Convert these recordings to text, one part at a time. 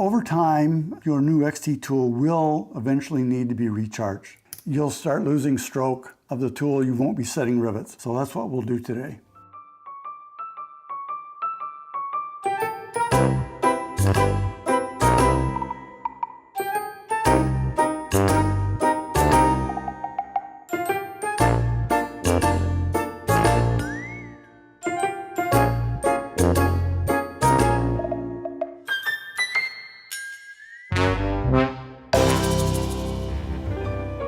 over time, your new XT tool will eventually need to be recharged. You'll start losing stroke of the tool. You won't be setting rivets. So that's what we'll do today.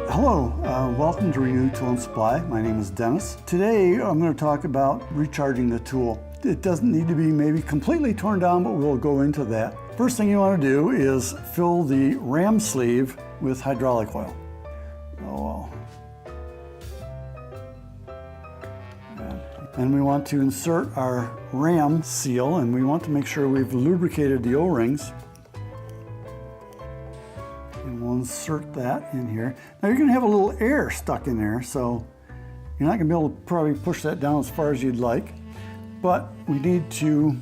Hello, welcome to RePneu Tool and Supply. My name is Dennis. Today I'm going to talk about recharging the tool. It doesn't need to be maybe completely torn down, but we'll go into that. First thing you want to do is fill the ram sleeve with hydraulic oil. And we want to insert our ram seal, and we want to make sure we've lubricated the O-rings. And we'll insert that in here. Now you're going to have a little air stuck in there, so you're not going to be able to probably push that down as far as you'd like. But we need to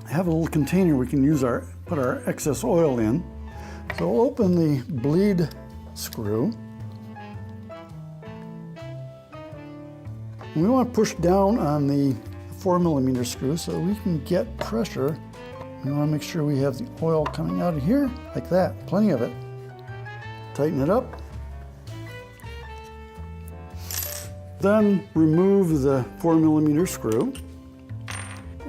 have a little container we can use put our excess oil in. So we'll open the bleed screw. And we want to push down on the 4mm screw so we can get pressure. We want to make sure we have the oil coming out of here like that, plenty of it. Tighten it up. Then remove the 4mm screw,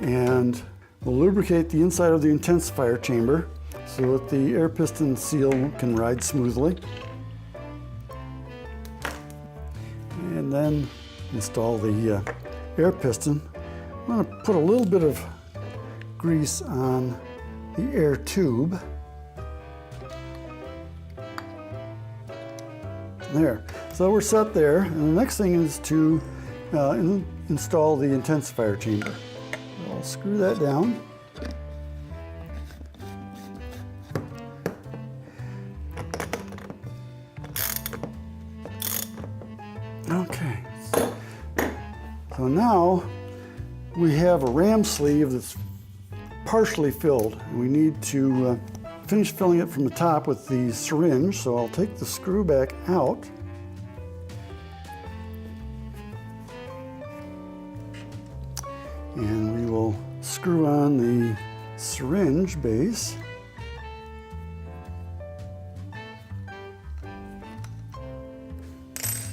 and we'll lubricate the inside of the intensifier chamber so that the air piston seal can ride smoothly. And then install the air piston. I'm going to put a little bit of grease on the air tube. There. So we're set there, and the next thing is to install the intensifier chamber. I'll screw that down. Okay. So now we have a ram sleeve that's partially filled, and we need to finish filling it from the top with the syringe. So I'll take the screw back out. And we will screw on the syringe base.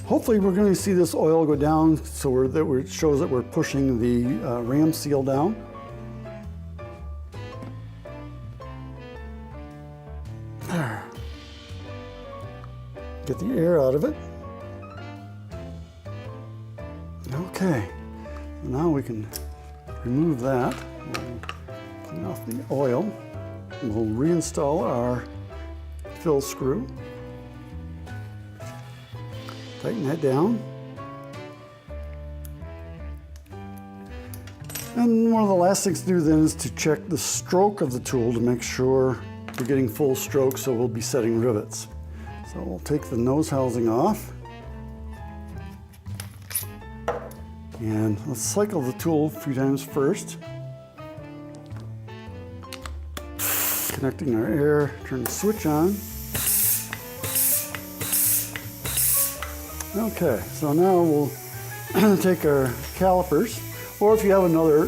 Hopefully we're going to see this oil go down so it shows that we're pushing the ram seal down. There. Get the air out of it. Okay, now we can remove that. We'll clean off the oil. We'll reinstall our fill screw. Tighten that down. And one of the last things to do then is to check the stroke of the tool to make sure we're getting full stroke, so we'll be setting rivets. So we'll take the nose housing off. And let's cycle the tool a few times first. Connecting our air, turn the switch on. Okay, so now we'll take our calipers, or if you have another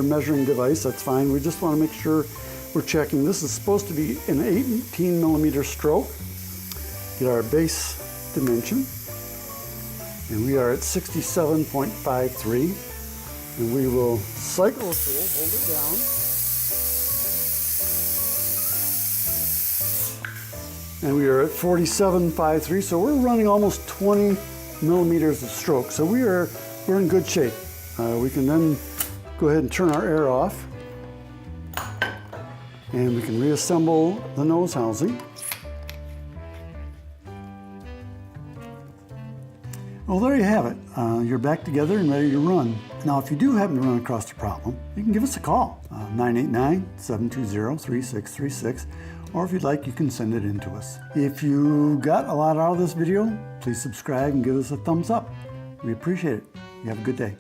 measuring device, that's fine. We just want to make sure we're checking. This is supposed to be an 18mm stroke. Get our base dimension. And we are at 67.53. And we will cycle the tool, hold it down. And we are at 47.53, so we're running almost 20mm of stroke. So we're in good shape. We can then go ahead and turn our air off. And we can reassemble the nose housing. Well, there you have it. You're back together and ready to run. Now, if you do happen to run across a problem, you can give us a call, 989-720-3636, or if you'd like, you can send it in to us. If you got a lot out of this video, please subscribe and give us a thumbs up. We appreciate it. You have a good day.